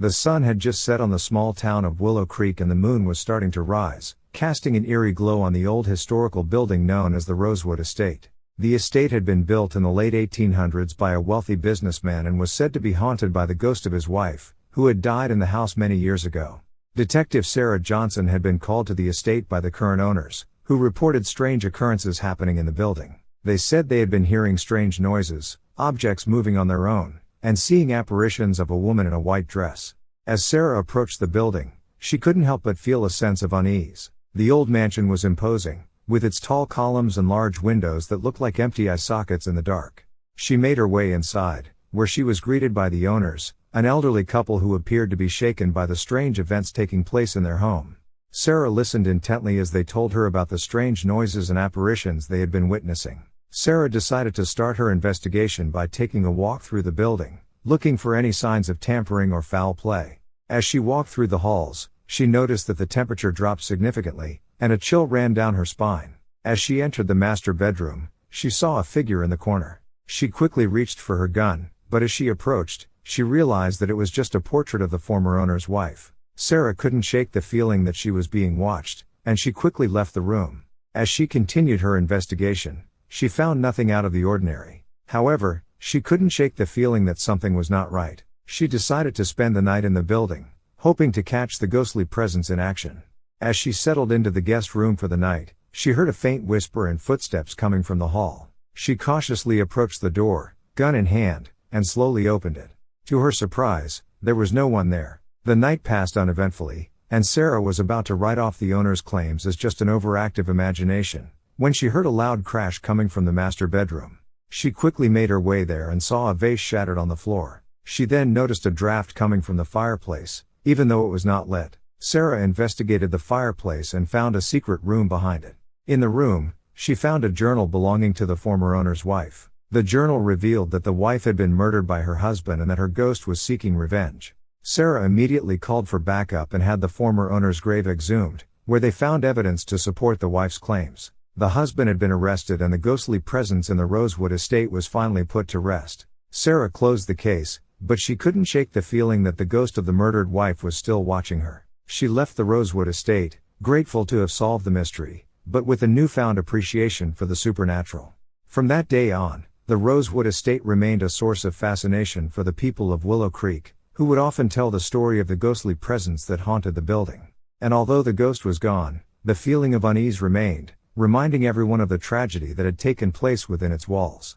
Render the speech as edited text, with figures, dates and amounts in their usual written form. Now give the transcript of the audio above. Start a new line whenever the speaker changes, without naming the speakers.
The sun had just set on the small town of Willow Creek and the moon was starting to rise, casting an eerie glow on the old historical building known as the Rosewood Estate. The estate had been built in the late 1800s by a wealthy businessman and was said to be haunted by the ghost of his wife, who had died in the house many years ago. Detective Sarah Johnson had been called to the estate by the current owners, who reported strange occurrences happening in the building. They said they had been hearing strange noises, objects moving on their own, and seeing apparitions of a woman in a white dress. As Sarah approached the building, she couldn't help but feel a sense of unease. The old mansion was imposing, with its tall columns and large windows that looked like empty eye sockets in the dark. She made her way inside, where she was greeted by the owners, an elderly couple who appeared to be shaken by the strange events taking place in their home. Sarah listened intently as they told her about the strange noises and apparitions they had been witnessing. Sarah decided to start her investigation by taking a walk through the building, looking for any signs of tampering or foul play. As she walked through the halls, she noticed that the temperature dropped significantly, and a chill ran down her spine. As she entered the master bedroom, she saw a figure in the corner. She quickly reached for her gun, but as she approached, she realized that it was just a portrait of the former owner's wife. Sarah couldn't shake the feeling that she was being watched, and she quickly left the room. As she continued her investigation, she found nothing out of the ordinary. However, she couldn't shake the feeling that something was not right. She decided to spend the night in the building, hoping to catch the ghostly presence in action. As she settled into the guest room for the night, she heard a faint whisper and footsteps coming from the hall. She cautiously approached the door, gun in hand, and slowly opened it. To her surprise, there was no one there. The night passed uneventfully, and Sarah was about to write off the owner's claims as just an overactive imagination, when she heard a loud crash coming from the master bedroom. She quickly made her way there and saw a vase shattered on the floor. She then noticed a draft coming from the fireplace, even though it was not lit. Sarah investigated the fireplace and found a secret room behind it. In the room, she found a journal belonging to the former owner's wife. The journal revealed that the wife had been murdered by her husband and that her ghost was seeking revenge. Sarah immediately called for backup and had the former owner's grave exhumed, where they found evidence to support the wife's claims. The husband had been arrested and the ghostly presence in the Rosewood estate was finally put to rest. Sarah closed the case, but she couldn't shake the feeling that the ghost of the murdered wife was still watching her. She left the Rosewood estate, grateful to have solved the mystery, but with a newfound appreciation for the supernatural. From that day on, the Rosewood estate remained a source of fascination for the people of Willow Creek, who would often tell the story of the ghostly presence that haunted the building. And although the ghost was gone, the feeling of unease remained, reminding everyone of the tragedy that had taken place within its walls.